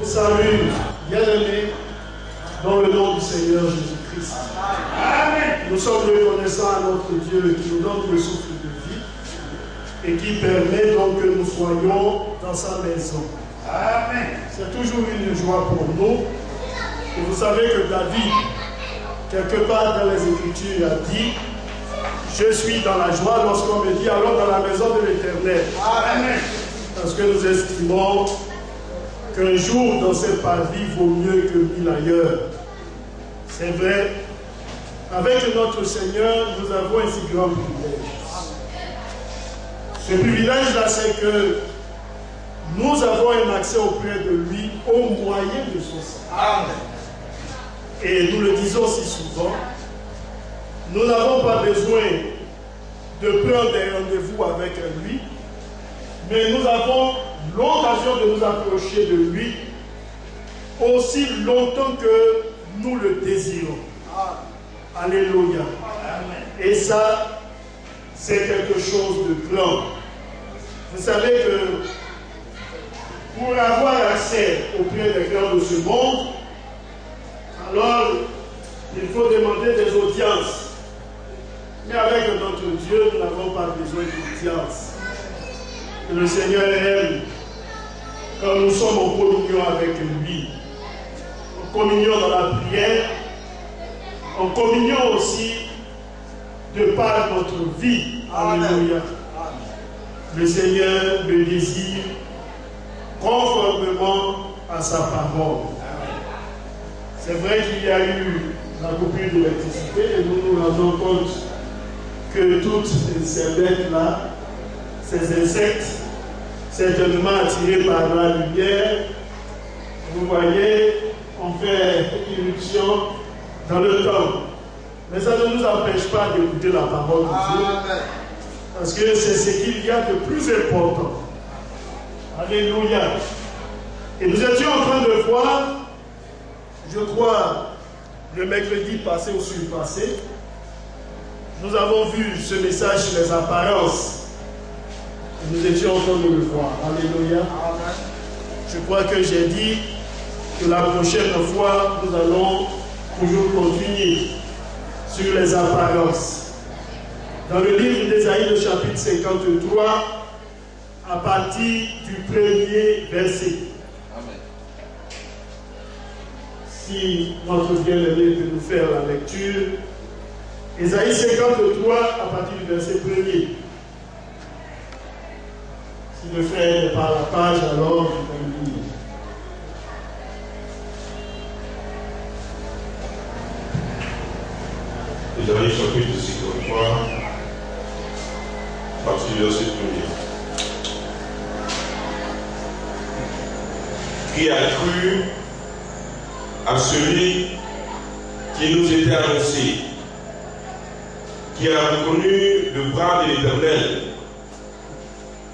Salut, bien-aimés, dans le nom du Seigneur Jésus-Christ. Nous sommes reconnaissants à notre Dieu qui nous donne le souffle de vie et qui permet donc que nous soyons dans sa maison. C'est toujours une joie pour nous. Et vous savez que David, quelque part dans les Écritures, a dit: je suis dans la joie lorsqu'on me dit alors dans la maison de l'Éternel. Parce que nous estimons qu'un jour dans cette paradis vaut mieux que 1000 ailleurs. C'est vrai, avec notre Seigneur, nous avons un si grand privilège. Ce privilège-là, c'est que nous avons un accès auprès de lui au moyen de son sang. Et nous le disons si souvent, nous n'avons pas besoin de prendre des rendez-vous avec lui, mais nous avons l'occasion de nous approcher de lui aussi longtemps que nous le désirons. Alléluia. Et ça, c'est quelque chose de grand. Vous savez que pour avoir accès auprès des grands de ce monde, alors il faut demander des audiences. Mais avec notre Dieu, nous n'avons pas besoin d'audience. Le Seigneur aime quand nous sommes en communion avec lui, en communion dans la prière, en communion aussi de par notre vie. Alléluia. Le Seigneur le désire conformément à sa parole. C'est vrai qu'il y a eu la coupure d'électricité et nous nous rendons compte que toutes ces bêtes-là, ces insectes, certainement attirés par la lumière, vous voyez, on fait irruption dans le temps. Mais ça ne nous empêche pas d'écouter la parole de Dieu. Parce que c'est ce qu'il y a de plus important. Alléluia. Et nous étions en train de voir, je crois, le mercredi passé ou surpassé, nous avons vu ce message sur les apparences. Et nous étions en train de le voir. Alléluia. Je crois que j'ai dit que la prochaine fois, nous allons toujours continuer sur les apparences. Dans le livre d'Ésaïe, le chapitre 53, à partir du premier verset. Amen. Si notre bien-aimé peut nous faire la lecture. Ésaïe 53, à partir du verset 1er. Si le frère n'est pas à la page, alors je vais le lire. Ésaïe chapitre 53, à partir du verset 1er. Qui a cru à celui qui nous était annoncé, qui a reconnu le bras de l'Éternel.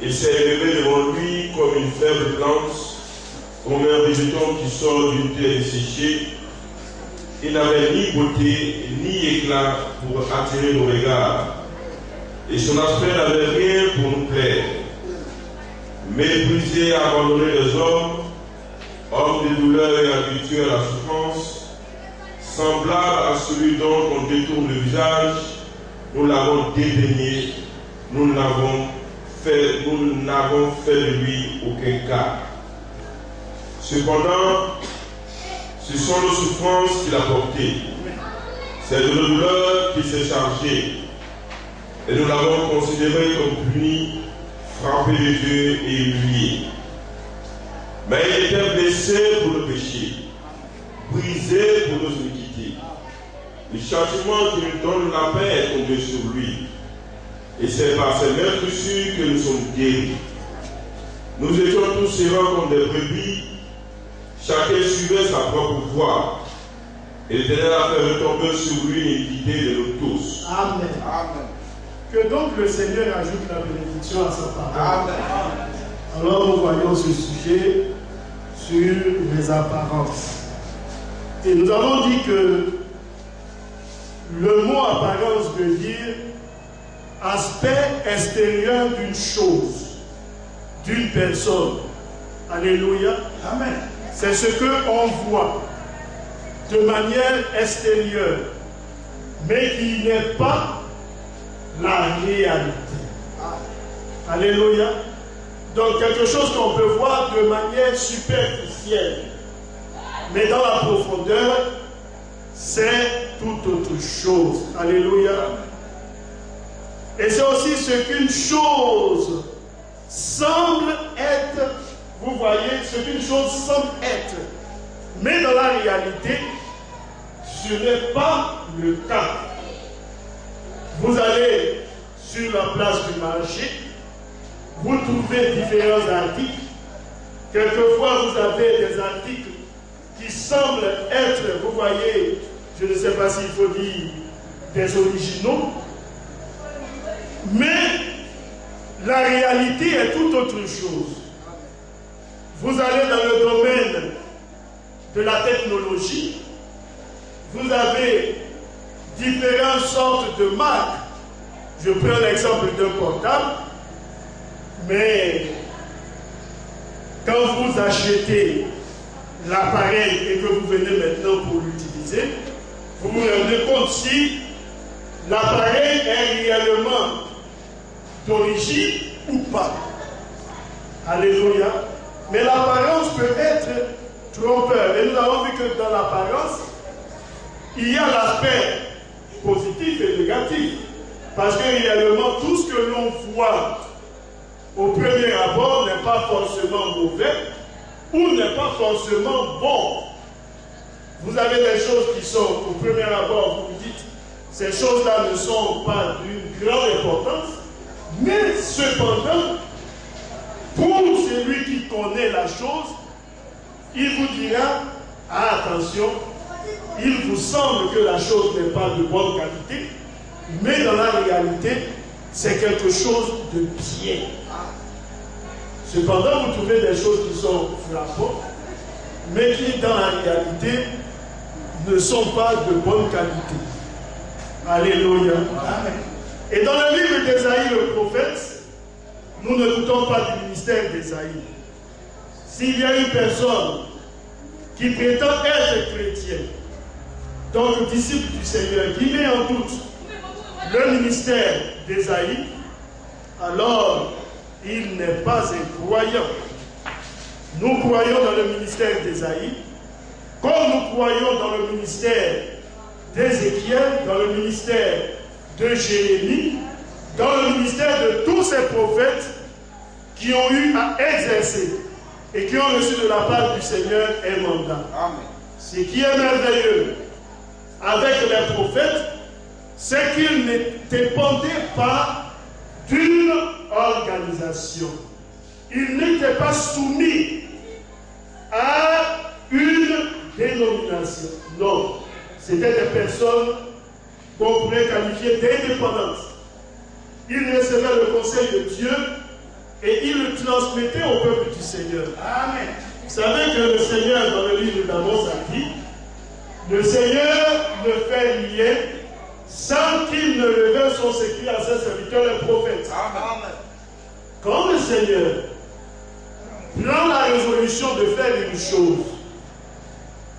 Il s'est élevé devant lui comme une faible plante, comme un végétal qui sort d'une terre desséchée. Il n'avait ni beauté ni éclat pour attirer nos regards, et son aspect n'avait rien pour nous plaire. Méprisé et abandonné des hommes, homme de douleur et habitué à la souffrance, semblable à celui dont on détourne le visage, nous l'avons dédaigné, nous n'avons fait de lui aucun cas. Cependant, ce sont nos souffrances qu'il a portées, c'est de nos douleurs qu'il s'est chargé, et nous l'avons considéré comme puni, frappé de Dieu et humilié. Mais il était blessé pour nos péchés, brisé pour nos iniquités. le châtiment qui nous donne la paix est tombé sur lui. Et c'est par ces meurtrissures que nous sommes guéris. Nous étions tous errants comme des brebis, chacun suivait sa propre voie. Et l'Éternel a fait retomber sur lui l'iniquité de nous tous. Amen. Amen. Que donc le Seigneur ajoute la bénédiction à sa parole. Amen. Alors nous voyons ce sujet sur les apparences. Et nous avons dit que le mot apparence veut dire aspect extérieur d'une chose, d'une personne. Alléluia. Amen. C'est ce qu'on voit de manière extérieure, mais qui n'est pas la réalité. Alléluia. Donc quelque chose qu'on peut voir de manière superficielle, mais dans la profondeur, c'est tout autre chose. Alléluia. Et c'est aussi ce qu'une chose semble être. Vous voyez, ce qu'une chose semble être. Mais dans la réalité, ce n'est pas le cas. Vous allez sur la place du marché, vous trouvez différents articles. Quelquefois, vous avez des articles qui semblent être, vous voyez, je ne sais pas s'il faut dire des originaux, mais la réalité est tout autre chose. Vous allez dans le domaine de la technologie, vous avez différentes sortes de marques. Je prends l'exemple d'un portable, mais quand vous achetez l'appareil et que vous venez maintenant pour l'utiliser, vous vous rendez compte si l'appareil est réellement d'origine ou pas. Alléluia. Mais l'apparence peut être trompeur. Et nous avons vu que dans l'apparence, il y a l'aspect positif et négatif. Parce que réellement, tout ce que l'on voit au premier abord n'est pas forcément mauvais ou n'est pas forcément bon. Vous avez des choses qui sont au premier abord, vous vous dites, ces choses-là ne sont pas d'une grande importance, mais cependant, pour celui qui connaît la chose, il vous dira, ah, attention, il vous semble que la chose n'est pas de bonne qualité, mais dans la réalité, c'est quelque chose de bien. Cependant, vous trouvez des choses qui sont frappantes, mais qui, dans la réalité, ne sont pas de bonne qualité. Alléluia. Amen. Et dans le livre d'Ésaïe, le prophète, nous ne doutons pas du ministère d'Ésaïe. S'il y a une personne qui prétend être chrétien, donc disciple du Seigneur, qui met en doute le ministère d'Ésaïe, alors il n'est pas un croyant. Nous croyons dans le ministère d'Ésaïe, comme nous croyons dans le ministère d'Ézéchiel, dans le ministère de Jérémie, dans le ministère de tous ces prophètes qui ont eu à exercer et qui ont reçu de la part du Seigneur un mandat. Amen. Ce qui est merveilleux avec les prophètes, c'est qu'ils ne dépendaient pas d'une organisation. Ils n'étaient pas soumis à une dénomination. Non, c'était des personnes qu'on pourrait qualifier d'indépendantes. Ils recevaient le conseil de Dieu et ils le transmettaient au peuple du Seigneur. Amen. Vous savez que le Seigneur, dans le livre d'Amos, a dit, le Seigneur ne fait rien sans qu'il ne révèle son secret à ses serviteurs les prophètes. Amen. Quand le Seigneur prend la résolution de faire une chose,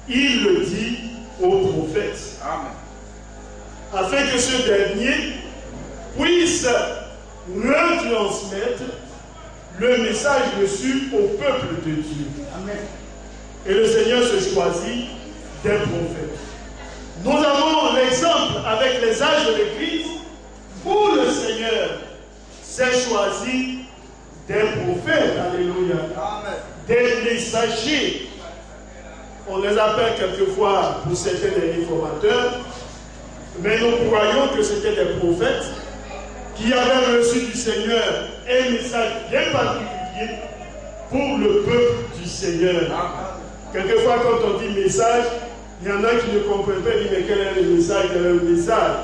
il le dit aux prophètes. Amen. Afin que ce dernier puisse retransmettre le message reçu au peuple de Dieu. Amen. Et le Seigneur se choisit des prophètes. Nous avons l'exemple avec les âges de l'Église où le Seigneur s'est choisi des prophètes. Alléluia. Amen. Des messagers. On les appelle quelquefois, pour certains des réformateurs, Mais nous croyons que c'était des prophètes qui avaient reçu du Seigneur un message bien particulier pour le peuple du Seigneur. Quelquefois, quand on dit message, il y en a qui ne comprennent pas, ils disent mais quel est le message, quel est le message.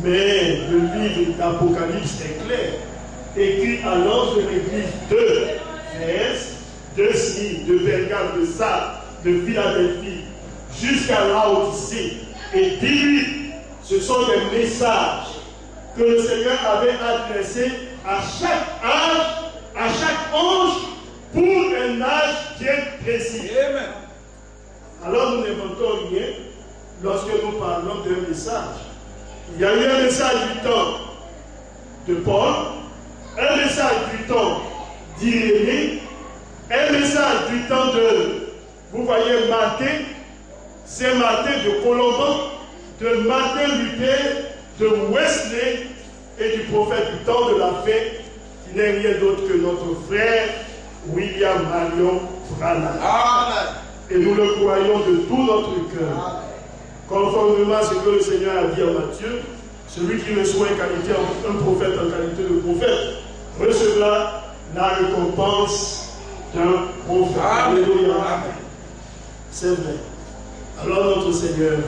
Mais le livre d'Apocalypse est clair, écrit à l'ange de l'église de Éphèse, de Smyrne, de Pergame, de Sardes, de Philadelphie, jusqu'à Laodicée. Et dis-lui, ce sont des messages que le Seigneur avait adressés à chaque âge, à chaque ange, pour un âge bien précis. Amen. Alors nous n'inventons rien lorsque nous parlons d'un message. Il y a eu un message du temps de Paul, un message du temps d'Irénée, un message du temps de, vous voyez, Martin, c'est Martin de Colomban, de Martin Luther, de Wesley et du prophète du temps de la fin, qui n'est rien d'autre que notre frère William Marion Branham. Amen. Et nous le croyons de tout notre cœur. Conformément à ce que le Seigneur a dit à Matthieu, celui qui reçoit un prophète en qualité de prophète recevra la récompense d'un prophète. Alléluia. C'est vrai. Alors notre Seigneur,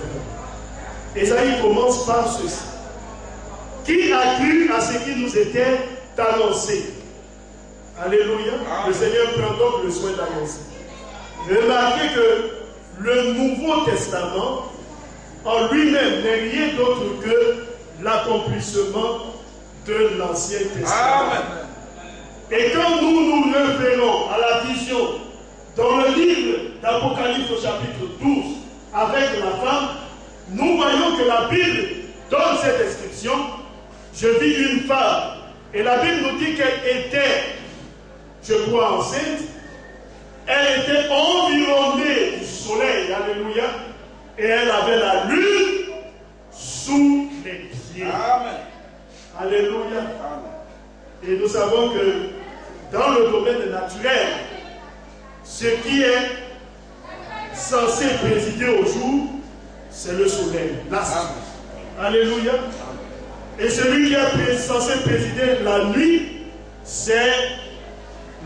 Ésaïe commence par ceci. Qui a cru à ce qui nous était annoncé? Alléluia. Le Seigneur prend donc le soin d'annoncer. Remarquez que le Nouveau Testament en lui-même n'est rien d'autre que l'accomplissement de l'Ancien Testament. Amen. Et quand nous nous référons à la vision dans le livre d'Apocalypse au chapitre 12 avec la femme, nous voyons que la Bible donne cette description. Je vis une femme et la Bible nous dit qu'elle était, je crois, enceinte. Elle était environnée du soleil, alléluia, et elle avait la lune sous les pieds. Amen. Alléluia. Amen. Et nous savons que dans le domaine naturel, ce qui est censé présider au jour, c'est le soleil, l'astre. Alléluia. Et celui qui est censé présider la nuit, c'est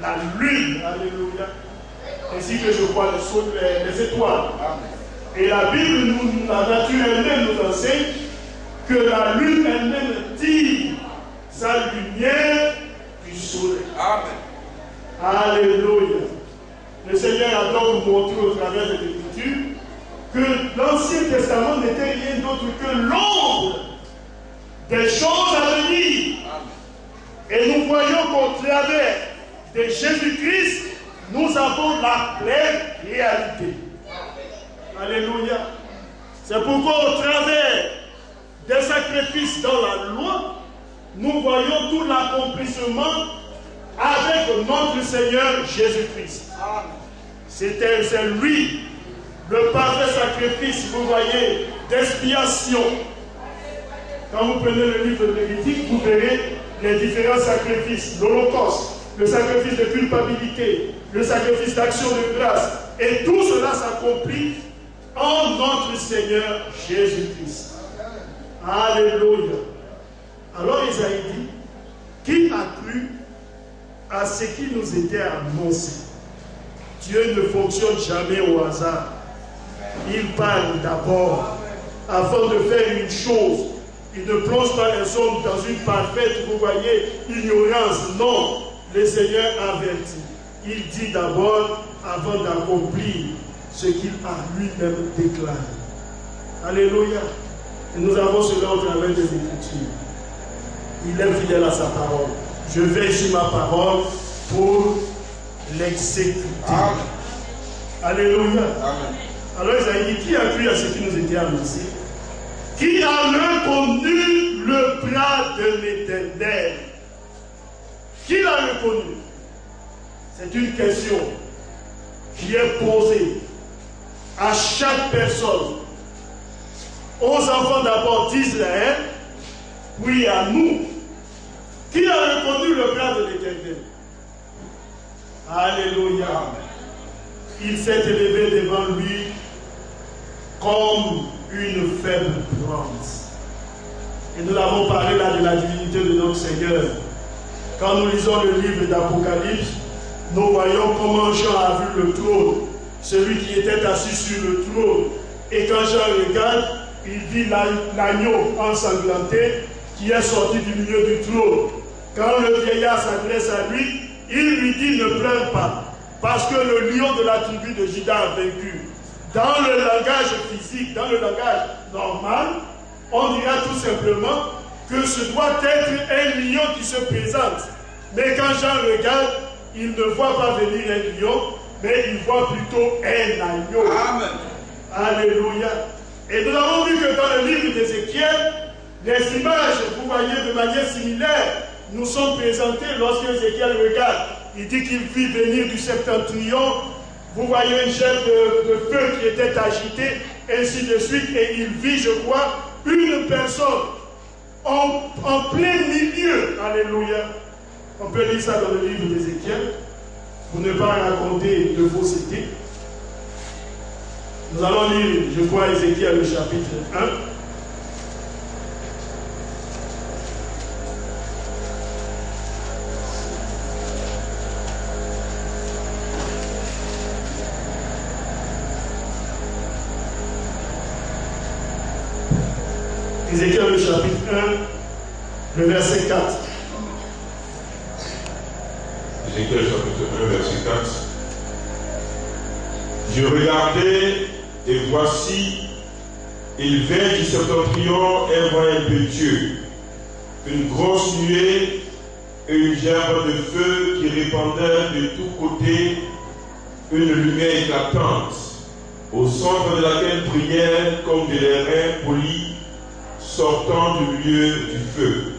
la lune. Alléluia. Ainsi que je vois les étoiles. Et la Bible, la nature elle-même nous enseigne que la lune elle-même tire sa lumière du soleil. Amen. Alléluia. Le Seigneur a donc montré au travers de l'Écriture que l'Ancien Testament n'était rien d'autre que l'ombre des choses à venir. Et nous voyons qu'au travers de Jésus-Christ, nous avons la pleine réalité. Alléluia. C'est pourquoi au travers des sacrifices dans la loi, nous voyons tout l'accomplissement avec notre Seigneur Jésus-Christ. C'est lui, le parfait sacrifice, vous voyez, d'expiation. Quand vous prenez le livre de Lévitique, vous verrez les différents sacrifices, l'Holocauste, le sacrifice de culpabilité, le sacrifice d'action de grâce. Et tout cela s'accomplit en notre Seigneur Jésus-Christ. Alléluia. Alors Isaïe dit, qui a cru à ce qui nous était annoncé? Dieu ne fonctionne jamais au hasard. Il parle d'abord afin de faire une chose. Il ne plonge pas les hommes dans une parfaite, vous voyez, ignorance. Non, le Seigneur avertit. Il dit d'abord avant d'accomplir ce qu'il a lui-même déclaré. Alléluia. Et nous avons cela au travers des Écritures. Il est fidèle à sa parole. Je veille sur ma parole pour l'exécuter. Alléluia. Amen. Alors Isaïe dit, qui a cru à ce qui nous était annoncé? Qui a reconnu le bras de l'Éternel? Qui l'a reconnu? C'est une question qui est posée à chaque personne, aux enfants d'abord d'Israël, puis à nous. Qui a reconnu le bras de l'Éternel? Alléluia. Il s'est élevé devant lui comme une faible plante. Et nous avons parlé là de la divinité de notre Seigneur. Quand nous lisons le livre d'Apocalypse, nous voyons comment Jean a vu le trône, celui qui était assis sur le trône. Et quand Jean regarde, il vit l'agneau ensanglanté qui est sorti du milieu du trône. Quand le vieillard s'adresse à lui, il lui dit ne pleure pas, parce que le lion de la tribu de Juda a vaincu. Dans le langage physique, dans le langage normal, on dira tout simplement que ce doit être un lion qui se présente. Mais quand Jean regarde, il ne voit pas venir un lion, mais il voit plutôt un agneau. Amen. Alléluia. Et nous avons vu que dans le livre d'Ézéchiel, les images, vous voyez, de manière similaire, nous sont présentées lorsque Ézéchiel regarde. Il dit qu'il vit venir du septentrion. Vous voyez une chaîne de feu qui était agitée, ainsi de suite, et il vit, je crois, une personne en plein milieu. Alléluia. On peut lire ça dans le livre d'Ézéchiel, pour ne pas raconter de fausseté. Nous allons lire, je crois, Ézéchiel, le chapitre 1. Ézéchiel, le chapitre 1, le verset 4. Ézéchiel, chapitre 1, verset 4. Je regardais, et voici, il vint du septentrion un vent impétueux, une grosse nuée et une gerbe de feu qui répandait de tous côtés une lumière éclatante, au centre de laquelle brillaient comme des airains polis sortant du milieu du feu.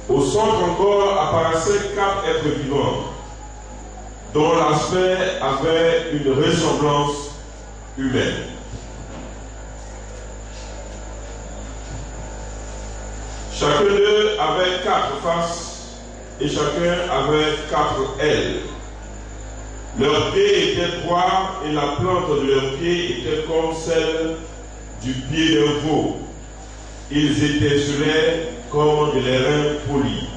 Au centre encore apparaissaient 4 êtres vivants, dont l'aspect avait une ressemblance humaine. Chacun d'eux avait 4 faces et chacun avait 4 ailes. Leurs pieds étaient droits et la plante de leurs pieds était comme celle du pied d'un veau. Ils étincelaient comme des airains polis.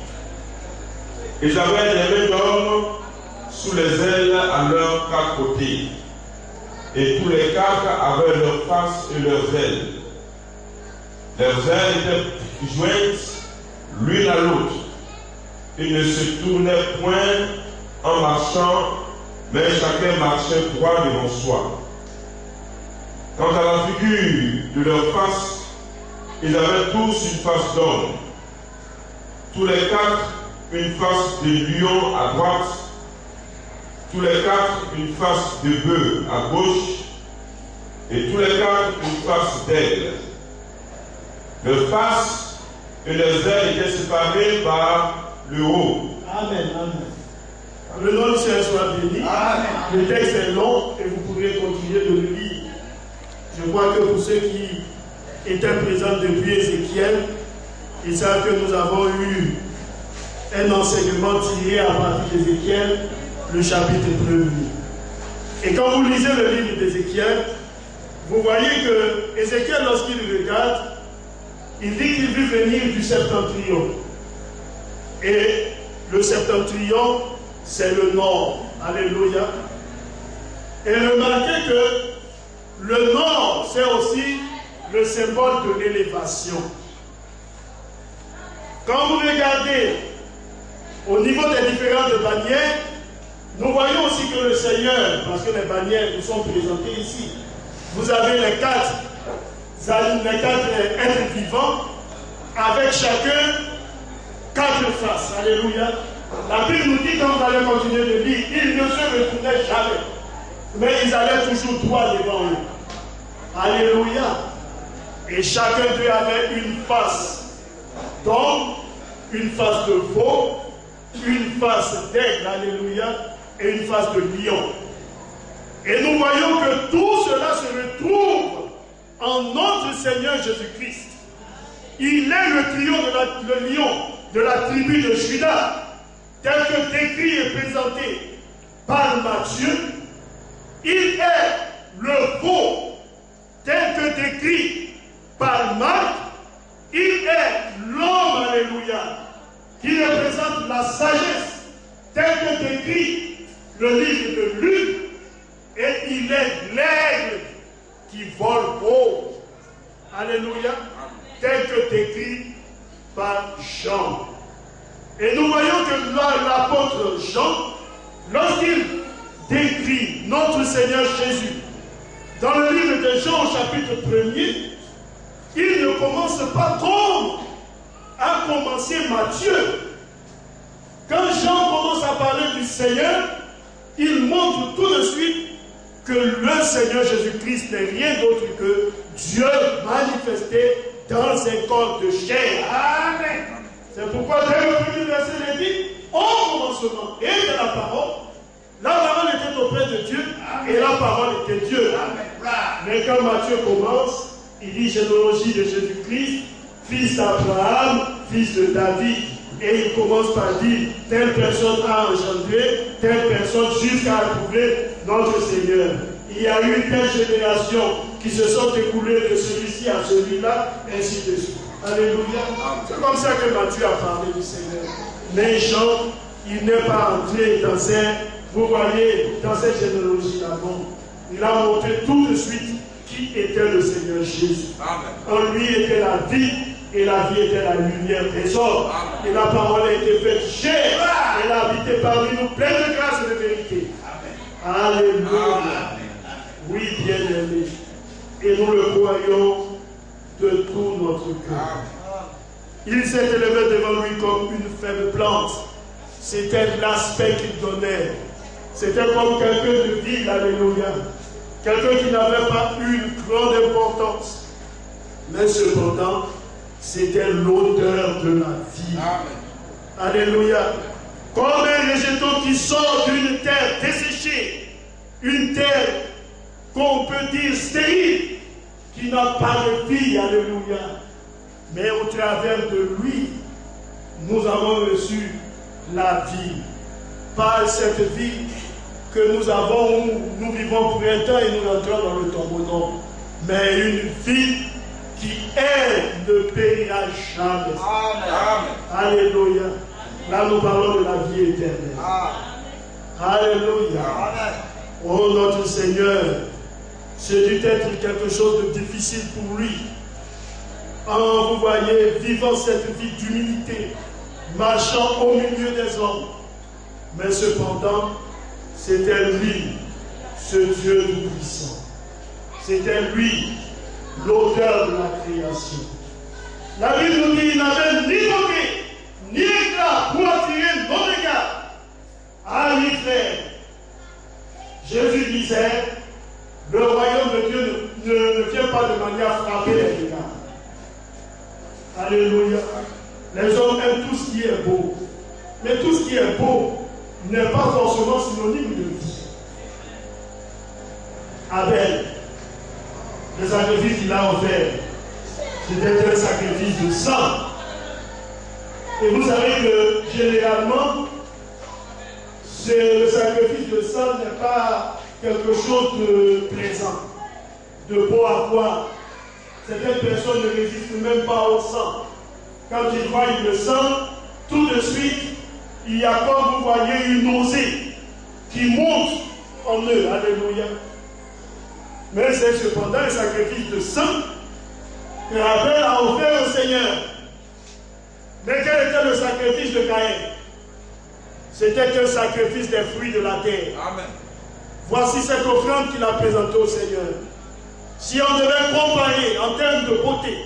Ils avaient des mains d'homme sous les ailes à leurs 4 côtés. Et tous les 4 avaient leurs faces et leurs ailes. Leurs ailes étaient jointes l'une à l'autre. Ils ne se tournaient point en marchant, mais chacun marchait droit devant soi. Quant à la figure de leur face, ils avaient tous une face d'homme. Tous les 4 une face de lion à droite, tous les 4 une face de bœuf à gauche, et tous les 4 une face d'aigle. Leurs faces et leurs ailes étaient séparées par le haut. Amen, amen. Le nom du Seigneur soit béni. Amen. Le texte est long et vous pourrez continuer de le lire. Je crois que pour ceux qui étaient présents depuis Ézéchiel, ils savent que nous avons eu un enseignement tiré à partir d'Ézéchiel, le chapitre 1er. Et quand vous lisez le livre d'Ézéchiel, vous voyez que Ézéchiel, lorsqu'il regarde, il dit qu'il veut venir du septentrion. Et le septentrion, c'est le nord. Alléluia. Et remarquez que le nord, c'est aussi le symbole de l'élévation. Quand vous regardez au niveau des différentes bannières, nous voyons aussi que le Seigneur, parce que les bannières nous sont présentées ici, vous avez les 4 êtres vivants, avec chacun 4 faces. Alléluia. La Bible nous dit, quand vous allez continuer de lire, ils ne se retournaient jamais, mais ils allaient toujours droit devant eux. Alléluia. Et chacun d'eux avait une face d'homme, une face de veau, une face d'aigle, alléluia, et une face de lion. Et nous voyons que tout cela se retrouve en notre Seigneur Jésus-Christ. Il est le lion de la tribu de Juda, tel que décrit et présenté par Matthieu. Il est le veau, tel que décrit par Marc. Il est sagesse, tel que décrit le livre de Luc, et il est l'aigle qui vole haut. Alléluia. Tel que décrit par Jean. Et nous voyons que l'apôtre Jean, lorsqu'il décrit notre Seigneur Jésus, dans le livre de Jean au chapitre 1er, il ne commence pas comme a commencé Matthieu. Quand Jean commence à parler du Seigneur, il montre tout de suite que le Seigneur Jésus-Christ n'est rien d'autre que Dieu manifesté dans un corps de chair. Amen. C'est pourquoi dès le premier verset il dit, au commencement et de la parole était auprès de Dieu. Amen. Et la parole était Dieu. Amen. Mais quand Matthieu commence, il dit généalogie de Jésus-Christ, fils d'Abraham, fils de David. Et il commence par dire, telle personne a engendré, telle personne jusqu'à trouver notre Seigneur. Il y a eu telle génération qui se sont écoulées de celui-ci à celui-là, ainsi de suite. Alléluia. C'est comme ça que Matthieu a parlé du Seigneur. Mais Jean, il n'est pas entré dans vous voyez, dans cette généalogie-là. Il a montré tout de suite qui était le Seigneur Jésus. En lui était la vie, et la vie était la lumière des hommes. Et la parole a été faite chair. Elle a habité parmi nous, pleine de grâce et de vérité. Amen. Alléluia. Oui, bien-aimé. Et nous le croyons de tout notre cœur. Il s'est élevé devant lui comme une faible plante. C'était l'aspect qu'il donnait. C'était comme quelqu'un de vide, alléluia. Quelqu'un qui n'avait pas une grande importance. Mais cependant, c'était l'odeur de la vie. Amen. Alléluia. Comme un rejeton qui sort d'une terre desséchée, une terre qu'on peut dire stérile, qui n'a pas de vie, alléluia. Mais au travers de lui, nous avons reçu la vie. Par cette vie que nous avons, où nous vivons pour un temps et nous entrons dans le tombeau, non. Mais une vie qui, elle, ne périra jamais. Amen. Alléluia. Là, nous parlons de la vie éternelle. Alléluia. Amen. Oh, notre Seigneur, ce dut être quelque chose de difficile pour lui. Vous voyez, vivant cette vie d'humilité, marchant au milieu des hommes. Mais cependant, c'était lui, ce Dieu tout-puissant. C'était lui, l'auteur de la création. La Bible nous dit qu'il n'avait ni beauté, ni éclat pour attirer nos regards à lui faire. Jésus disait, le royaume de Dieu ne vient pas de manière à frapper les regards. Alléluia. Les hommes aiment tout ce qui est beau. Mais tout ce qui est beau n'est pas forcément synonyme de vie. Abel, le sacrifice qu'il a offert, c'était un sacrifice de sang. Et vous savez que généralement, le sacrifice de sang n'est pas quelque chose de plaisant, de beau à voir. Certaines personnes ne résistent même pas au sang. Quand ils voient le sang, tout de suite, il y a, comme vous voyez, une nausée qui monte en eux. Alléluia. Mais c'est cependant un sacrifice de sang que Abel a offert au Seigneur. Mais quel était le sacrifice de Caïn? C'était un sacrifice des fruits de la terre. Amen. Voici cette offrande qu'il a présentée au Seigneur. Si on devait comparer en termes de beauté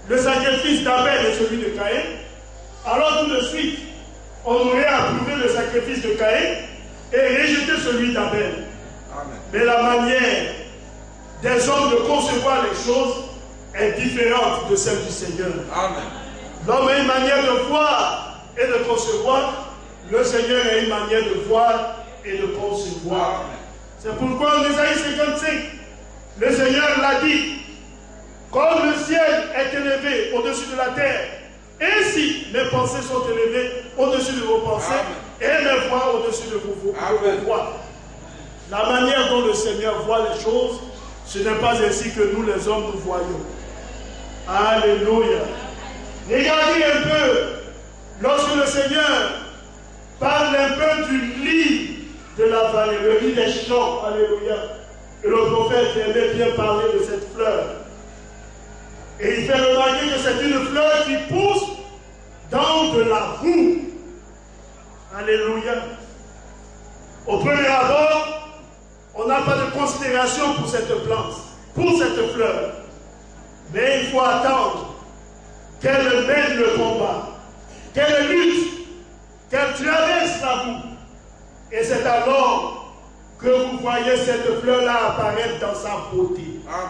le sacrifice d'Abel et celui de Caïn, alors tout de suite, on aurait approuvé le sacrifice de Caïn et rejeté celui d'Abel. Mais la manière des hommes de concevoir les choses est différente de celle du Seigneur. L'homme a une manière de voir et de concevoir, le Seigneur a une manière de voir et de concevoir. C'est pourquoi en Isaïe 55, le Seigneur l'a dit, comme le ciel est élevé au-dessus de la terre, ainsi mes pensées sont élevées au-dessus de vos pensées. Amen. Et mes voix au-dessus de vos voix. La manière dont le Seigneur voit les choses, ce n'est pas ainsi que nous les hommes nous voyons. Alléluia. Regardez un peu, lorsque le Seigneur parle un peu du lit de la vallée, le lit des champs. Alléluia. Et le prophète aimait bien parler de cette fleur. Et il fait remarquer que c'est une fleur qui pousse dans de la boue. Alléluia. Au premier abord, on n'a pas de considération pour cette plante, pour cette fleur. Mais il faut attendre qu'elle mène le combat, qu'elle lutte, qu'elle traverse la boue. Et c'est alors que vous voyez cette fleur-là apparaître dans sa beauté. Amen.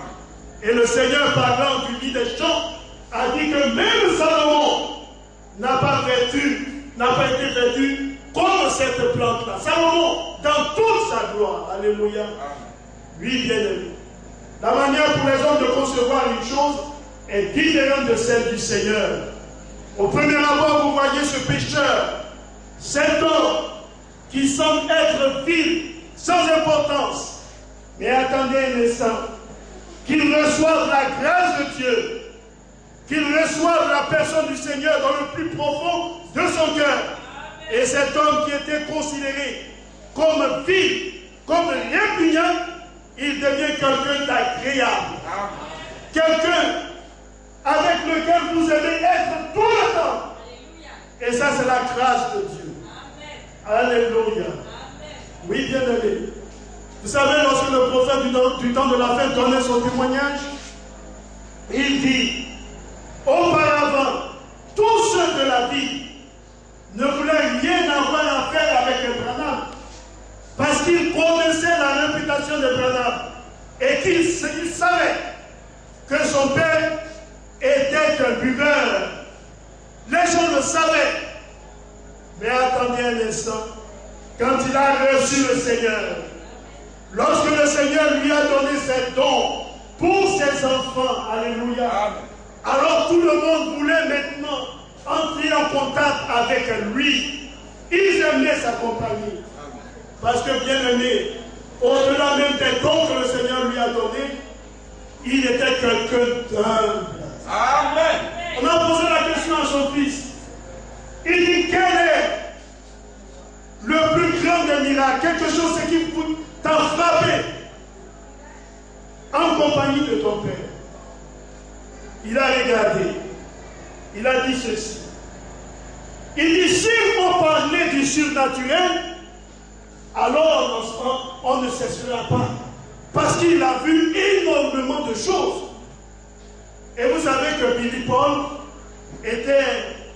Et le Seigneur, parlant du lit des champs, a dit que même Salomon n'a pas été vêtu comme cette plante-là. Salomon, dans toute sa gloire. Alléluia. Oui, bien-aimé. La manière pour les hommes de concevoir une chose est différente de celle du Seigneur. Au premier abord, vous voyez ce pécheur, cet homme qui semble être vil, sans importance. Mais attendez un instant, qu'il reçoive la grâce de Dieu, qu'il reçoive la personne du Seigneur dans le plus profond de son cœur. Et cet homme qui était considéré comme vil, comme répugnant, il devient quelqu'un d'agréable. Quelqu'un avec lequel vous allez être tout le temps. Et ça, c'est la grâce de Dieu. Alléluia. Oui, bien aimé. Vous savez, lorsque le prophète du temps de la fin donnait son témoignage, il dit, auparavant, tous ceux de la vie ne voulaient rien avoir à faire avec Branham, parce qu'ils connaissaient la réputation de Branham et qu'ils savaient que son père était un buveur. Les gens le savaient. Mais attendez un instant, quand il a reçu le Seigneur, lorsque le Seigneur lui a donné ses dons pour ses enfants, alléluia, alors tout le monde voulait maintenant entrer en contact avec lui. Ils aimaient s'accompagner. Parce que, bien aimé, au-delà même des dons que le Seigneur lui a donnés, il était quelqu'un d'humble. Amen. On a posé la question à son fils. Il dit, quel est le plus grand des miracles? Quelque chose qui t'a frappé en compagnie de ton père. Il a regardé. Il a dit ceci. Il dit, s'il faut parler du surnaturel, alors on ne cessera pas. Parce qu'il a vu énormément de choses. Et vous savez que Billy Paul était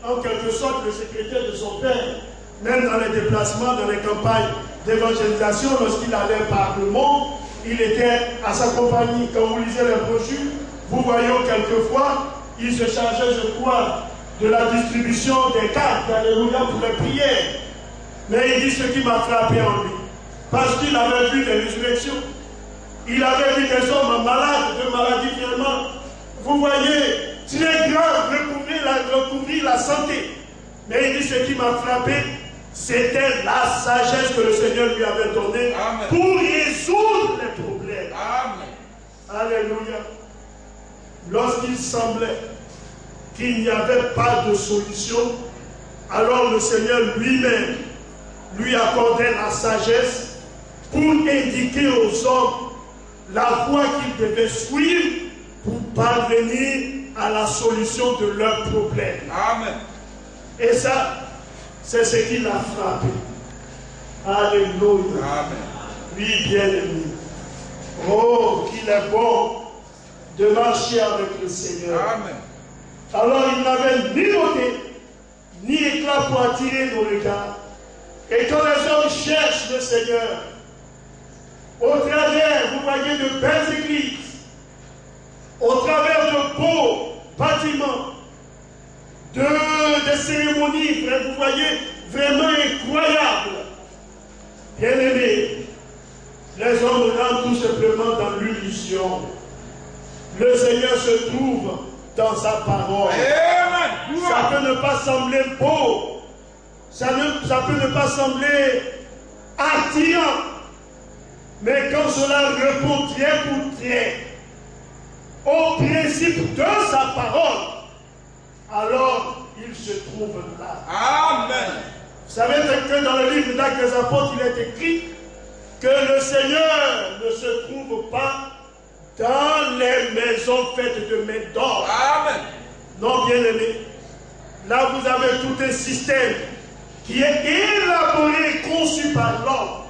en quelque sorte le secrétaire de son père, même dans les déplacements, dans les campagnes d'évangélisation, lorsqu'il allait par le monde, il était à sa compagnie. Quand vous lisez les brochures, vous voyez quelquefois, il se chargeait, je crois, de la distribution des cartes, alléluia, pour les prières. Mais il dit ce qui m'a frappé en lui, parce qu'il avait vu des résurrections, il avait vu des hommes malades de maladies vraiment. Vous voyez, il est grave, recouvrir la santé. Mais il dit ce qui m'a frappé, c'était la sagesse que le Seigneur lui avait donnée pour résoudre les problèmes. Amen. Alléluia. Lorsqu'il semblait qu'il n'y avait pas de solution, alors le Seigneur lui-même lui accordait la sagesse pour indiquer aux hommes la voie qu'ils devaient suivre pour parvenir à la solution de leurs problèmes. Amen. Et ça, c'est ce qui l'a frappé. Alléluia. Amen. Oui, bien-aimé. Oh, qu'il est bon de marcher avec le Seigneur. Amen. Alors, il n'avait ni beauté, ni éclat pour attirer nos regards. Et quand les hommes cherchent le Seigneur, au travers, vous voyez de belles églises, au travers de beaux bâtiments, de cérémonies, vous voyez, vraiment incroyables. Bien-aimés, les hommes rentrent tout simplement dans l'illusion. Le Seigneur se trouve dans sa parole. Ça peut ne pas sembler beau, ça peut ne pas sembler attirant, mais quand cela répond trait pour trait au principe de sa parole, alors il se trouve là. Amen. Vous savez que dans le livre d'Actes des Apôtres, il est écrit que le Seigneur ne se trouve pas dans les maisons faites de mains d'or. Amen. Non, bien aimé. Là, vous avez tout un système qui est élaboré et conçu par l'homme.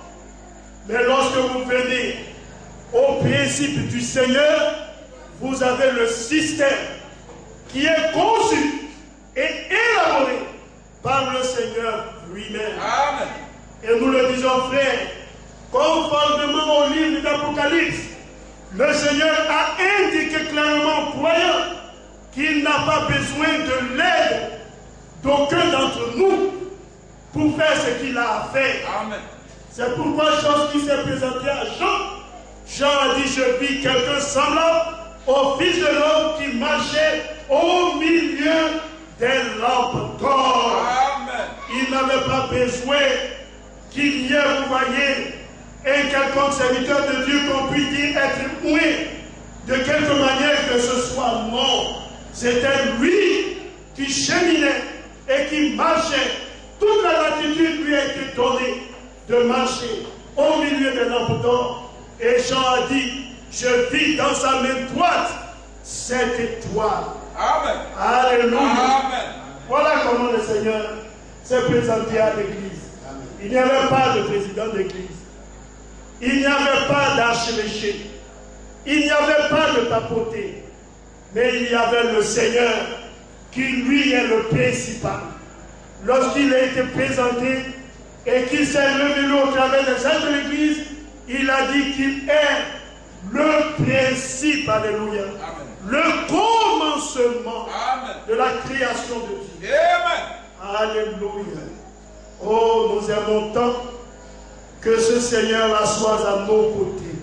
Mais lorsque vous venez au principe du Seigneur, vous avez le système qui est conçu et élaboré par le Seigneur lui-même. Amen. Et nous le disons, frère, conformément au livre d'Apocalypse, le Seigneur a indiqué clairement aux croyants qu'il n'a pas besoin de l'aide d'aucun d'entre nous pour faire ce qu'il a à faire. Amen. C'est pourquoi, lorsqu'il s'est présenté à Jean, Jean a dit, je vis quelqu'un semblable au Fils de l'homme qui marchait au milieu des lampes d'or. Amen. Il n'avait pas besoin qu'il y ait, vous voyez, un quelconque serviteur de Dieu qu'on puisse dire être oué de quelque manière que ce soit. Non, c'était lui qui cheminait et qui marchait. Toute la latitude lui a été donnée de marcher au milieu des lampes d'or. Et Jean a dit, je vis dans sa main droite cette étoile. Amen. Alléluia. Amen. Voilà comment le Seigneur s'est présenté à l'église. Il n'y avait pas de président d'église. Il n'y avait pas d'archevêché. Il n'y avait pas de papauté. Mais il y avait le Seigneur qui lui est le principal. Lorsqu'il a été présenté et qu'il s'est révélé au travers des actes de l'église, il a dit qu'il est le principe, alléluia, le commencement de la création de Dieu. Amen. Alléluia. Oh, nous aimons tant que ce Seigneur-là soit à nos côtés.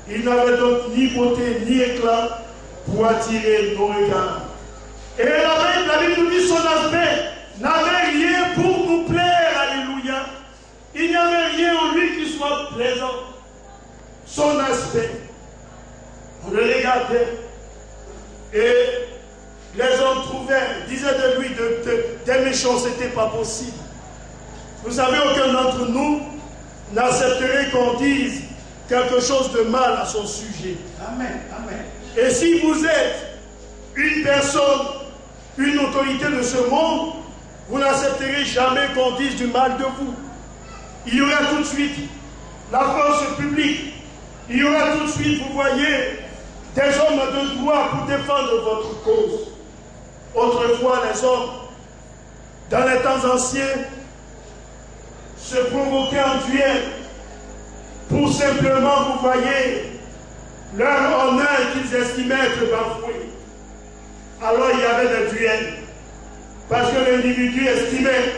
Il n'avait donc ni beauté ni éclat pour attirer nos regards. Et la Bible nous dit son aspect n'avait rien pour nous plaire. Alléluia. Il n'y avait rien en lui qui soit plaisant. Son aspect, on le regardait et les hommes disaient de lui des méchancetés pas possibles. Vous savez, aucun d'entre nous n'accepterait qu'on dise quelque chose de mal à son sujet. Amen. Amen. Et si vous êtes une personne, une autorité de ce monde, vous n'accepterez jamais qu'on dise du mal de vous. Il y aura tout de suite la force publique. Il y aura tout de suite, vous voyez, des hommes de droit pour défendre votre cause. Autrefois, les hommes, dans les temps anciens, se provoquaient en duel pour simplement, vous voyez, leur honneur qu'ils estimaient être bafoué. Alors il y avait des duels. Parce que l'individu estimait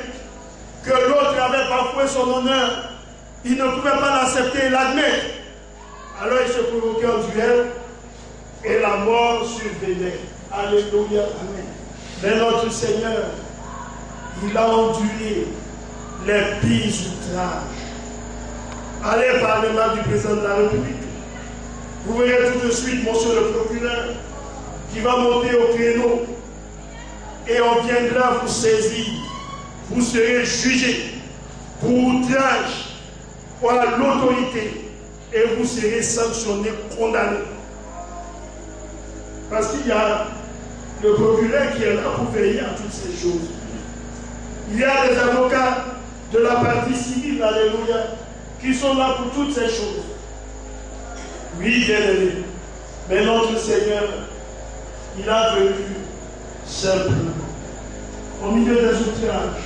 que l'autre avait bafoué son honneur. Il ne pouvait pas l'accepter et l'admettre. Alors il se provoquait en duel et la mort survenait. Alléluia. Amen. Mais notre Seigneur, il a enduré les pires outrages. Allez parler mal du président de la République. Vous verrez tout de suite, monsieur le procureur, qui va monter au créneau et on viendra vous saisir. Vous serez jugé pour outrage à l'autorité et vous serez sanctionné, condamné. Parce qu'il y a le procureur qui est là pour veiller à toutes ces choses. Il y a des avocats de la partie civile, alléluia, qui sont là pour toutes ces choses. Oui, bien aimé. Mais notre Seigneur, il a venu simplement, au milieu des outrages.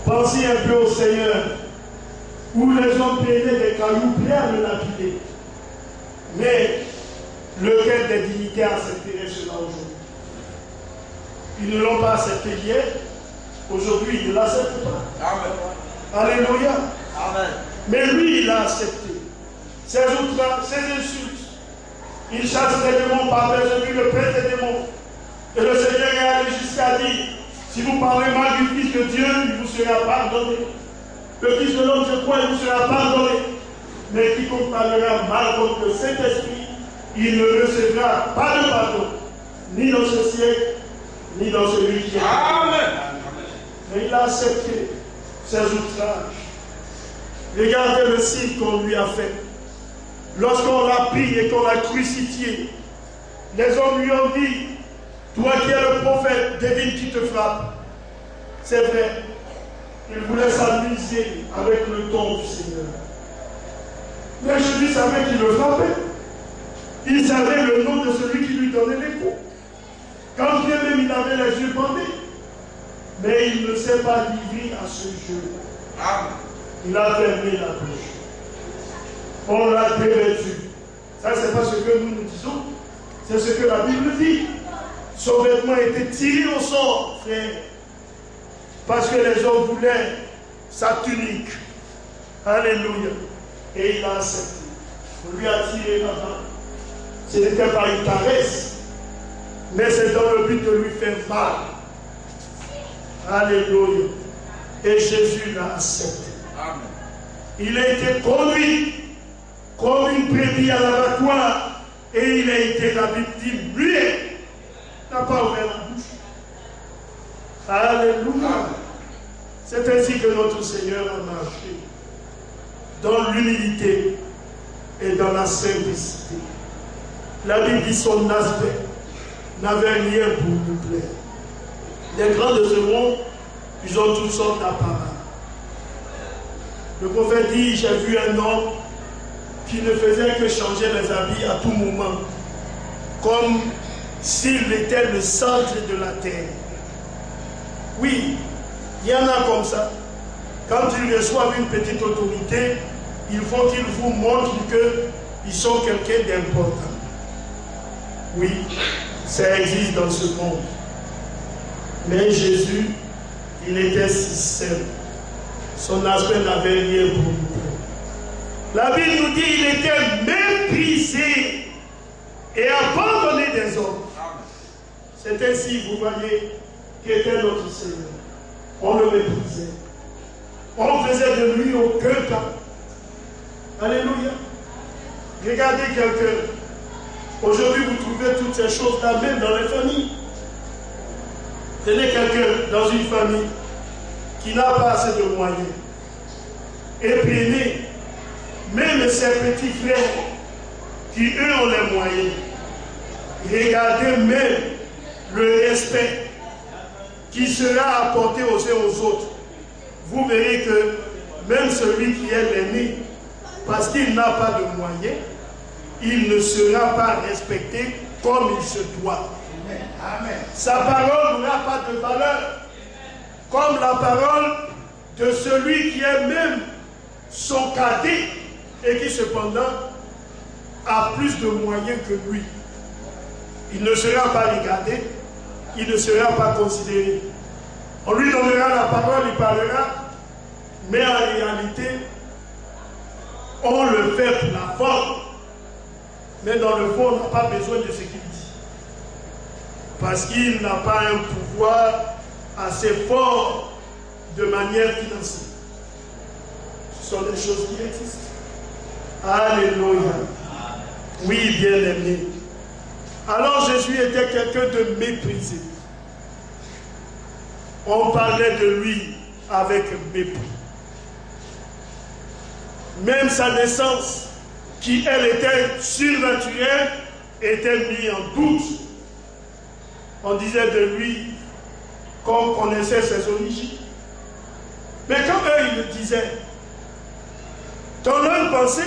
Pensez un peu au Seigneur, où les hommes prenaient des cailloux prêts à le lapider. Mais lequel des dignitaires accepterait cela aujourd'hui? Ils ne l'ont pas accepté hier. Aujourd'hui, ils ne l'acceptent pas. Amen. Alléluia. Amen. Mais lui, il a accepté. Ces outrages, ces insultes. Il chasse les démons par Jésus, le prince des démons. Et le Seigneur est allé jusqu'à dire, si vous parlez mal du Fils de Dieu, il vous sera pardonné. Le Fils de l'homme, je crois, il vous sera pardonné. Mais quiconque parlera mal contre le Saint-Esprit, il ne recevra pas de pardon, ni dans ce siècle, ni dans celui qui est. Amen. Mais il a accepté. ses outrages. Regardez le signe qu'on lui a fait. Lorsqu'on l'a pris et qu'on l'a crucifié, les hommes lui ont dit, toi qui es le prophète, devine qui te frappe. C'est vrai, il voulait s'amuser avec le ton du Seigneur. Mais Jésus savait qu'il le frappait. Il savait le nom de celui qui lui donnait les coups. Quand bien même il avait les yeux bandés. Mais il ne s'est pas livré à ce jeu. Il a fermé la bouche. On l'a dévêtu. Ça, c'est pas ce que nous disons. C'est ce que la Bible dit. Son vêtement était tiré au sort, frère. Parce que les gens voulaient sa tunique. Alléluia. Et il a accepté. On lui a tiré là-bas. Ce n'était pas une paresse, mais c'est dans le but de lui faire mal. Alléluia. Et Jésus l'a accepté. Amen. Il a été conduit comme une brebis à l'abattoir et il a été, la Bible dit, muet. Il n'a pas ouvert la bouche. Alléluia. C'est ainsi que notre Seigneur a marché. Dans l'humilité et dans la simplicité. La Bible dit son aspect n'avait rien pour nous plaire. Les grands de ce monde, ils ont toutes sortes d'appareils. Le prophète dit, j'ai vu un homme qui ne faisait que changer les habits à tout moment, comme s'il était le centre de la terre. Oui, il y en a comme ça. Quand ils reçoivent une petite autorité, il faut qu'ils vous montrent qu'ils sont quelqu'un d'important. Oui, ça existe dans ce monde. Mais Jésus, il était si simple. Son aspect n'avait rien pour nous. La Bible nous dit qu'il était méprisé et abandonné des hommes. C'est ainsi, vous voyez, qu'était notre Seigneur. On le méprisait. On faisait de lui aucun cas. Alléluia. Regardez quelqu'un. Aujourd'hui, vous trouvez toutes ces choses-là même dans les familles. Tenez quelqu'un dans une famille qui n'a pas assez de moyens. Et prenez même ses petits frères qui, eux, ont les moyens. Regardez même le respect qui sera apporté aux uns aux autres. Vous verrez que même celui qui est l'aîné, parce qu'il n'a pas de moyens, il ne sera pas respecté comme il se doit. Amen. Sa parole n'aura pas de valeur comme la parole de celui qui est même son cadet et qui cependant a plus de moyens que lui. Il ne sera pas regardé, il ne sera pas considéré. On lui donnera la parole, il parlera, mais en réalité, on le fait pour la forme. Mais dans le fond, on n'a pas besoin de ce qu'il dit. Parce qu'il n'a pas un pouvoir assez fort de manière financière. Ce sont des choses qui existent. Alléluia. Oui, bien aimé. Alors Jésus était quelqu'un de méprisé. On parlait de lui avec mépris. Même sa naissance, qui elle était surnaturelle, était mise en doute. On disait de lui qu'on connaissait ses origines. Mais quand eux, ils le disaient, dans leur pensée,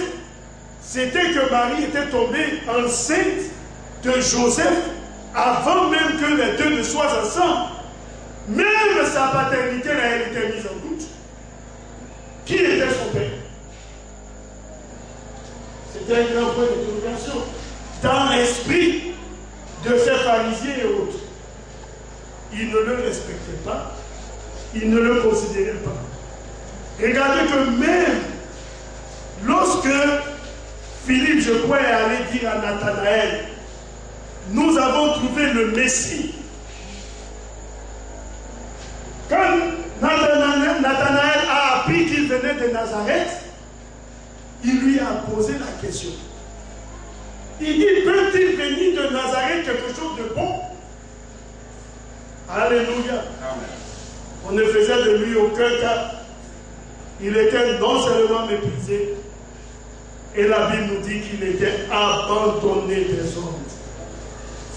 c'était que Marie était tombée enceinte de Joseph avant même que les deux ne soient ensemble. Même sa paternité, elle était mise en doute. Qui était son père? C'était un grand point d'interrogation dans l'esprit de ces pharisiens et autres. Ils ne le respectaient pas, ils ne le considéraient pas. Regardez que même lorsque Philippe, je crois, est allé dire à Nathanaël, nous avons trouvé le Messie. Quand Nathanaël a appris qu'il venait de Nazareth, il lui a posé la question. Il dit, peut-il venir de Nazareth quelque chose de bon? Alléluia. Amen. On ne faisait de lui aucun cas. Il était non seulement méprisé, et la Bible nous dit qu'il était abandonné des hommes.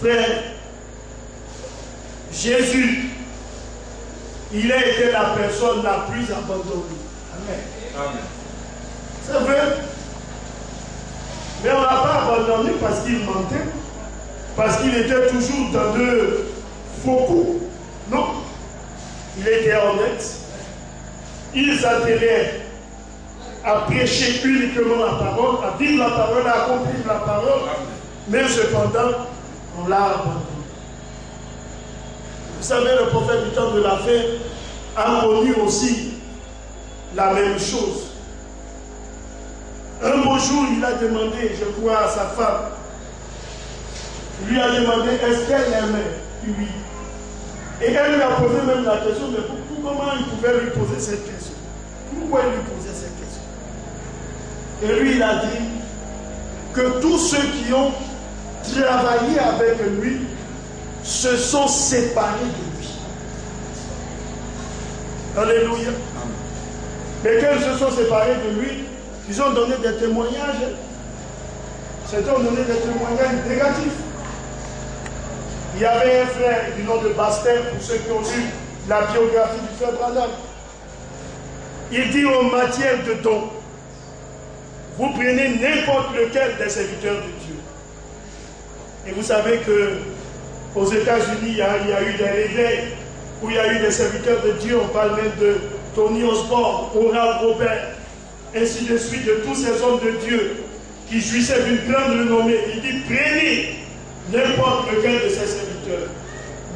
Frère, Jésus, il a été la personne la plus abandonnée. Amen. Amen. C'est vrai. Mais on ne l'a pas abandonné parce qu'il mentait, parce qu'il était toujours dans de faux coups. Non. Il était honnête. Il s'attelait à prêcher uniquement la parole, à vivre la parole, à accomplir la parole. Mais cependant, on l'a abandonné. Vous savez, le prophète du temps de la fin a connu aussi la même chose. Un beau jour, il a demandé, je crois, à sa femme, il lui a demandé, est-ce qu'elle aimait? Oui. Et elle lui a posé même la question, mais comment il pouvait lui poser cette question? Pourquoi il lui posait cette question? Et lui, il a dit que tous ceux qui ont travaillé avec lui se sont séparés de lui. Alléluia. Mais quand ils se sont séparés de lui, ils ont donné des témoignages. Certains ont donné des témoignages négatifs. Il y avait un frère du nom de Bastin, pour ceux qui ont lu la biographie du frère Branham. Il dit en matière de dons, vous prenez n'importe lequel des serviteurs de Dieu. Et vous savez que aux États-Unis, il y a eu des réveils où il y a eu des serviteurs de Dieu. On parle même de Tony Osborne, Oral Robert, ainsi de suite, de tous ces hommes de Dieu qui jouissaient d'une grande renommée. Il dit, prenez n'importe lequel de ces serviteurs,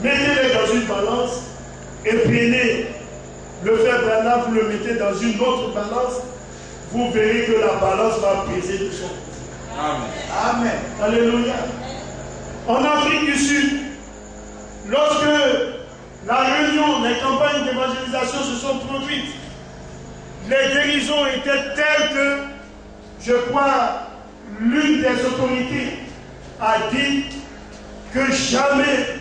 mettez-les dans une balance et prenez le frère Branham, vous le mettez dans une autre balance, vous verrez que la balance va peser de son côté. Amen. Amen. Alléluia. En Afrique du Sud, lorsque la réunion, les campagnes d'évangélisation se sont produites, les guérisons étaient telles que, je crois, l'une des autorités a dit que jamais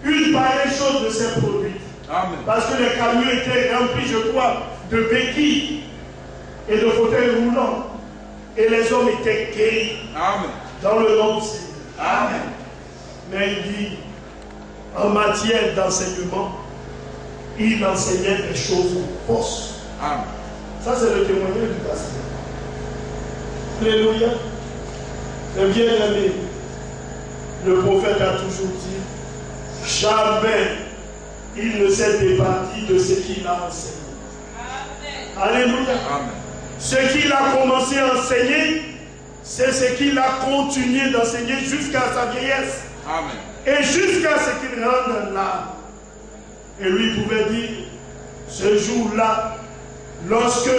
une pareille chose ne s'est produite. Amen. Parce que les camions étaient remplis, je crois, de béquilles et de fauteuils roulants. Et les hommes étaient guéris. Amen. Dans le nom du Seigneur. Amen. Mais il dit, en matière d'enseignement, il enseignait des choses fausses. Amen. Ça, c'est le témoignage du pasteur. Alléluia. Le bien-aimé, le prophète a toujours dit, jamais il ne s'est départi de ce qu'il a enseigné. Amen. Alléluia. Amen. Ce qu'il a commencé à enseigner, c'est ce qu'il a continué d'enseigner jusqu'à sa vieillesse. Amen. Et jusqu'à ce qu'il rende l'âme. Et lui pouvait dire, ce jour-là, lorsque,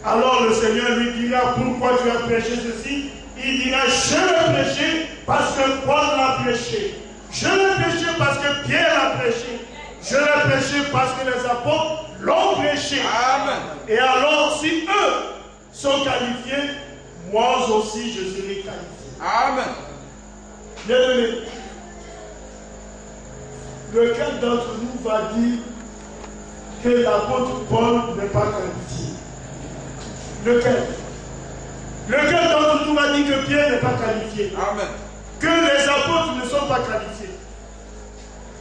alors le Seigneur lui dira, pourquoi tu as prêché ceci? Il dira, je l'ai prêché parce que Paul l'a prêché. Je l'ai prêché parce que Pierre l'a prêché. Je l'ai prêché parce que les apôtres l'ont prêché. Amen. Et alors, si eux sont qualifiés, moi aussi je serai qualifié. Amen. Bien-aimé, lequel d'entre nous va dire que l'apôtre Paul n'est pas qualifié? Lequel? Lequel d'entre nous va dire que Pierre n'est pas qualifié? Amen. Que les apôtres ne sont pas qualifiés?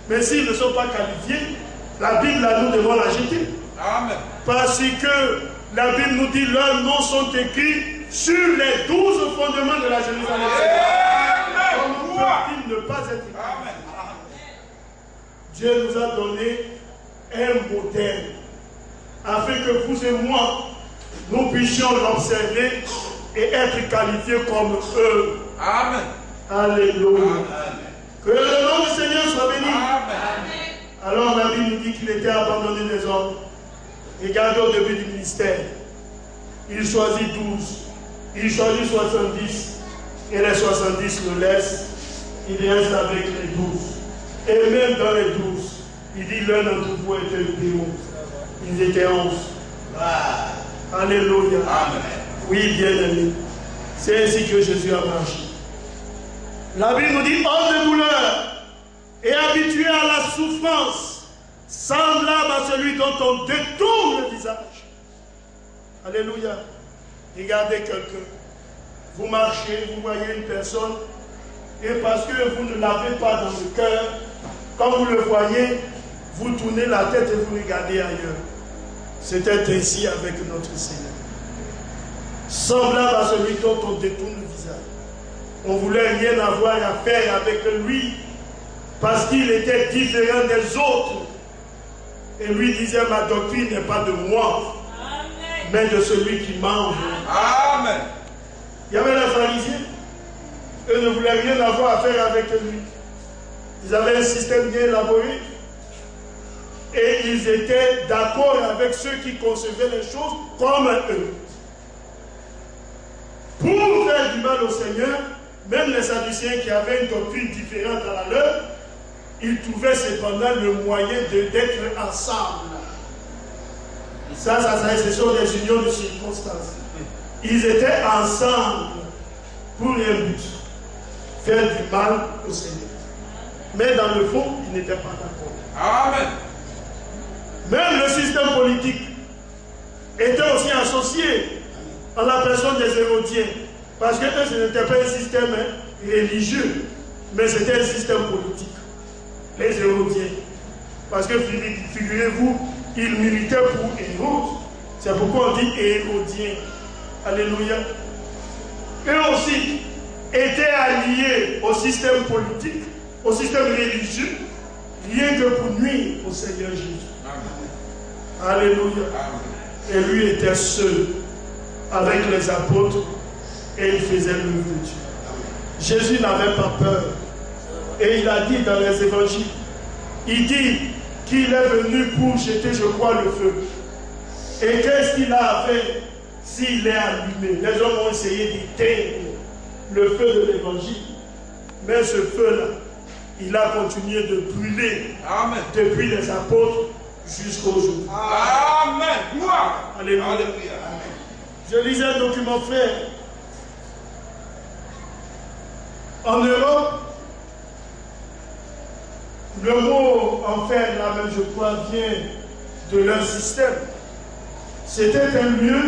Mais s'ils ne sont pas qualifiés, la Bible, là, nous devons la jeter. Amen. Parce que la Bible nous dit leurs noms sont écrits sur les 12 fondements de la Jérusalem. Comment peut-il ne pas être écrit? Amen. Dieu nous a donné un modèle afin que vous et moi, nous puissions l'observer et être qualifiés comme eux. Amen. Alléluia. Amen. Que le nom du Seigneur soit béni. Amen. Alors la Bible nous dit qu'il était abandonné des hommes. Regardez au début du ministère. Il choisit 12. Il choisit 70. Et les 70 le laissent. Il reste avec les 12. Et même dans les 12, il dit l'un d'entre vous était le démon. Ils étaient 11. Alléluia. Amen. Oui, bien-aimé. C'est ainsi que Jésus a marché. La Bible nous dit homme de douleur et habitué à la souffrance, semblable à celui dont on détourne le visage. Alléluia. Regardez quelqu'un. Vous marchez, vous voyez une personne, et parce que vous ne l'avez pas dans le cœur, quand vous le voyez, vous tournez la tête et vous regardez ailleurs. C'était ainsi avec notre Seigneur. Semblable à celui dont on détourne le visage. On ne voulait rien avoir à faire avec lui, parce qu'il était différent des autres. Et lui disait, ma doctrine n'est pas de moi, mais de celui qui mange. Amen. Il y avait les pharisiens. Eux ne voulaient rien avoir à faire avec lui. Ils avaient un système bien élaboré. Et ils étaient d'accord avec ceux qui concevaient les choses comme eux. Pour faire du mal au Seigneur, même les Sadducéens qui avaient une doctrine différente à la leur, ils trouvaient cependant le moyen d'être ensemble. Ce sont des unions de circonstances. Ils étaient ensemble pour un but, faire du mal au Seigneur. Mais dans le fond, ils n'étaient pas d'accord. Amen. Même le système politique était aussi associé à la personne des Hérodiens. Parce que eux, ce n'était pas un système religieux, mais c'était un système politique. Les Hérodiens. Parce que figurez-vous, ils militaient pour Hérode. C'est pourquoi on dit Hérodiens. Alléluia. Eux aussi étaient alliés au système politique, au système religieux, rien que pour nuire au Seigneur Jésus. Amen. Alléluia. Amen. Et lui était seul avec les apôtres et il faisait l'œuvre de Dieu. Jésus n'avait pas peur. Et il a dit dans les évangiles, il dit qu'il est venu pour jeter, je crois, le feu. Et qu'est-ce qu'il a fait s'il est allumé? Les hommes ont essayé d'éteindre le feu de l'évangile. Mais ce feu-là, il a continué de brûler. Amen. Depuis les apôtres jusqu'au jour. Amen. Gloire. Alléluia. Je lisais un document, frère. En Europe, le mot enfer, là même je crois, vient de leur système. C'était un lieu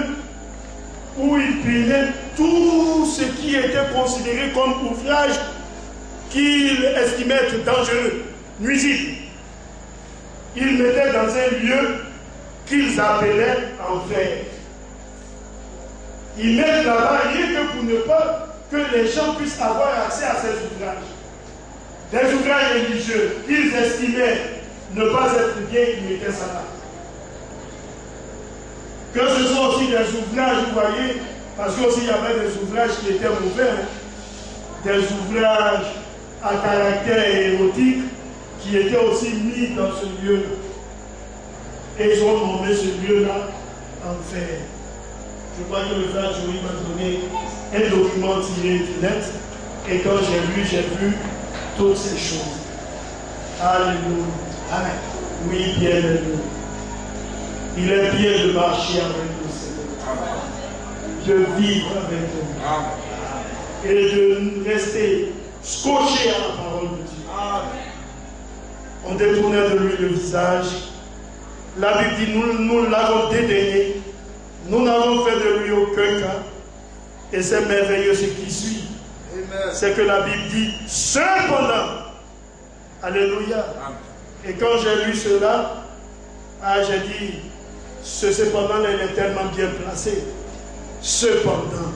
où ils prenaient tout ce qui était considéré comme ouvrage qu'ils estimaient être dangereux, nuisible. Ils mettaient dans un lieu qu'ils appelaient enfer. Ils mettent là-bas rien que pour ne pas que les gens puissent avoir accès à ces ouvrages. Des ouvrages religieux qu'ils estimaient ne pas être bien, ils mettaient ça là. Que ce soit aussi des ouvrages, vous voyez, parce qu'aussi il y avait des ouvrages qui étaient mauvais, des ouvrages à caractère érotique qui étaient aussi mis dans ce lieu. Et ils ont nommé ce lieu-là enfer. Je crois que le frère Joey m'a donné un document tiré du net. Et quand j'ai lu, j'ai vu toutes ces choses. Alléluia. Amen. Oui, bien aimé. Il est bien de marcher avec le Seigneur. De vivre avec lui. Et de rester scotché à la parole de Dieu. On détournait de lui le visage. La Bible dit, nous l'avons dédaigné. Nous n'avons fait de lui aucun cas. Et c'est merveilleux ce qui suit. C'est que la Bible dit, cependant. Alléluia. Et quand j'ai lu cela, j'ai dit, ce cependant, il est tellement bien placé. Cependant.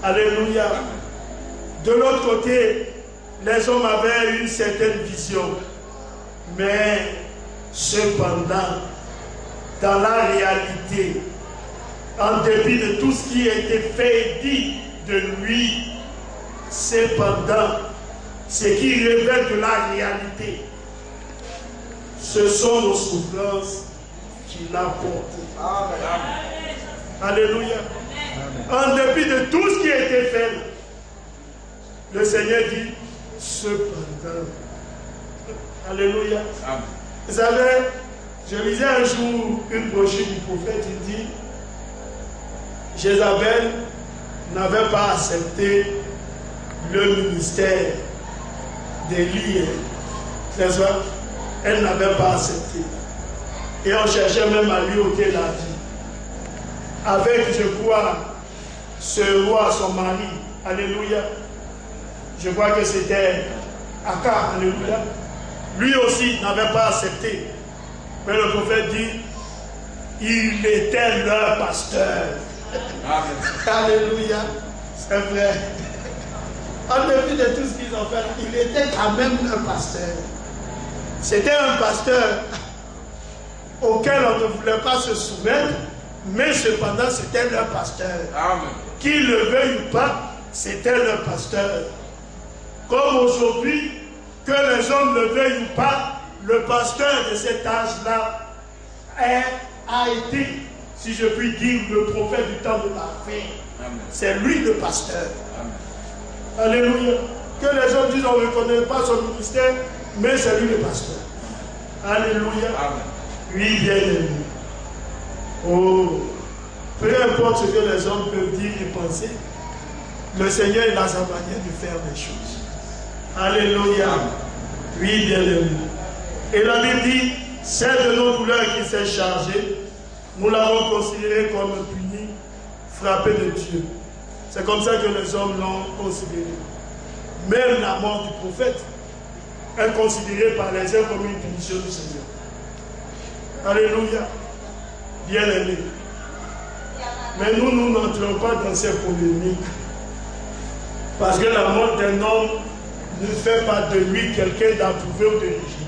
Alléluia. De l'autre côté, les hommes avaient une certaine vision. Mais cependant, dans la réalité, en dépit de tout ce qui a été fait et dit de lui, cependant, ce qui révèle de la réalité, ce sont nos souffrances qu'il a portées. Alléluia. En dépit de tout ce qui a été fait, le Seigneur dit, cependant. Alléluia. Amen. Vous savez, je lisais un jour une brochure du prophète, il dit, Jézabel n'avait pas accepté le ministère d'Élie, n'est-ce pas? Elle n'avait pas accepté. Et on cherchait même à lui ôter la vie. avec, je crois, ce roi, son mari. Alléluia. Je crois que c'était Akab. Alléluia. Lui aussi n'avait pas accepté. Mais le prophète dit, il était leur pasteur. Amen. Alléluia. C'est vrai. En dépit de tout ce qu'ils ont fait, il était quand même leur pasteur. C'était un pasteur auquel on ne voulait pas se soumettre, mais cependant c'était leur pasteur. Amen. Qu'il le veuille ou pas, c'était leur pasteur. Comme aujourd'hui, que les hommes le veuillent ou pas, le pasteur de cet âge-là a été, si je puis dire, le prophète du temps de la fin. C'est lui le pasteur. Amen. Alléluia. Que les hommes disent on ne reconnaît pas son ministère, mais c'est lui le pasteur. Alléluia. Amen. Oui, bien aimé. Oh, peu importe ce que les hommes peuvent dire et penser, le Seigneur il a sa manière de faire les choses. Alléluia. Amen. Oui, bien aimé. Et la Bible dit, celle de nos douleurs qui s'est chargée, nous l'avons considérée comme punie, frappée de Dieu. C'est comme ça que les hommes l'ont considérée. Même la mort du prophète est considérée par les uns comme une punition du Seigneur. Alléluia. Bien aimé. Mais nous n'entrons pas dans ces polémiques. Parce que la mort d'un homme ne fait pas de lui quelqu'un d'approuvé ou de légitime.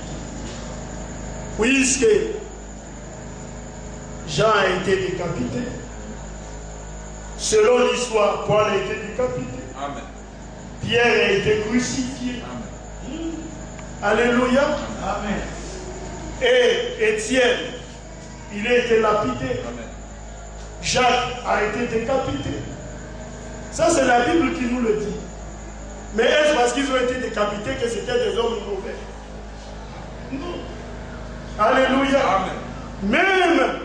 Puisque Jean a été décapité. Selon l'histoire, Paul a été décapité. Amen. Pierre a été crucifié. Amen. Alléluia. Amen. Et Étienne, il a été lapidé. Amen. Jacques a été décapité. Ça, c'est la Bible qui nous le dit. Mais est-ce parce qu'ils ont été décapités que c'était des hommes mauvais? Non. Alléluia. Amen. Même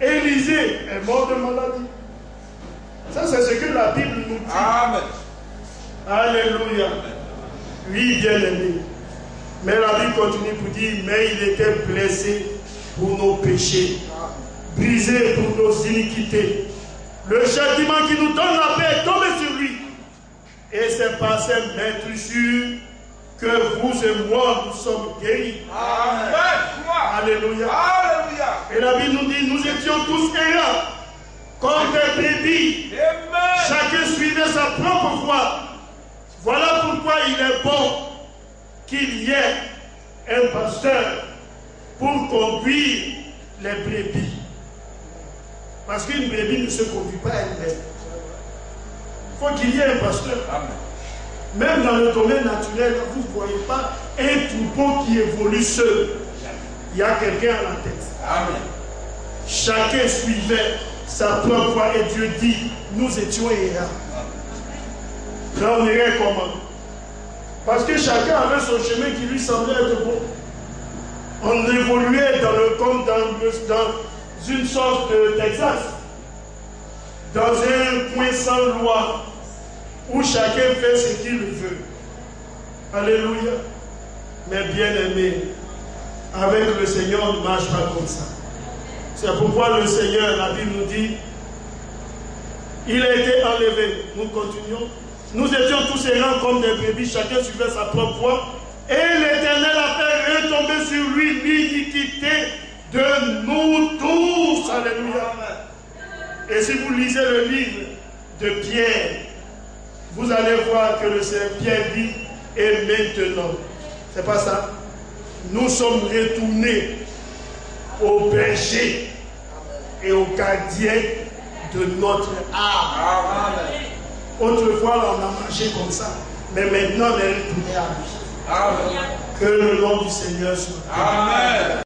Élisée est mort de maladie. Ça, c'est ce que la Bible nous dit. Amen. Alléluia. Amen. Oui, bien aimé. Mais la Bible continue pour dire, mais il était blessé pour nos péchés, brisé pour nos iniquités. Le châtiment qui nous donne la paix est tombé sur lui. Et c'est par cette maîtrisure que vous et moi, nous sommes guéris. Amen. Alléluia. Alléluia. Et la Bible nous dit, nous étions tous errants, comme des brebis. Chacun suivait sa propre voie. Voilà pourquoi il est bon qu'il y ait un pasteur pour conduire les brebis. Parce qu'une brebis ne se conduit pas elle-même. Il faut qu'il y ait un pasteur. Amen. Même dans le domaine naturel, vous ne voyez pas un troupeau qui évolue seul. Il y a quelqu'un à la tête. Amen. Chacun suivait sa propre voie et Dieu dit, nous étions errants. Là, on irait comment? Parce que chacun avait son chemin qui lui semblait être bon. On évoluait comme dans une sorte de Texas, dans un coin sans loi, où chacun fait ce qu'il veut. Alléluia. Mais bien aimé, avec le Seigneur, on ne marche pas comme ça. C'est pourquoi le Seigneur, la Bible nous dit, il a été enlevé. Nous continuons. Nous étions tous errants comme des brebis, chacun suivait sa propre voie. Et l'Éternel a fait retomber sur lui l'iniquité de nous tous. Alléluia. Et si vous lisez le livre de Pierre, vous allez voir que le Seigneur Pierre dit, et maintenant, c'est pas ça. Nous sommes retournés au berger et au gardien de notre âme. Amen. Autrefois, là, on a marché comme ça. Mais maintenant, on est retourné à lui. Amen. Que le nom du Seigneur soit. Amen.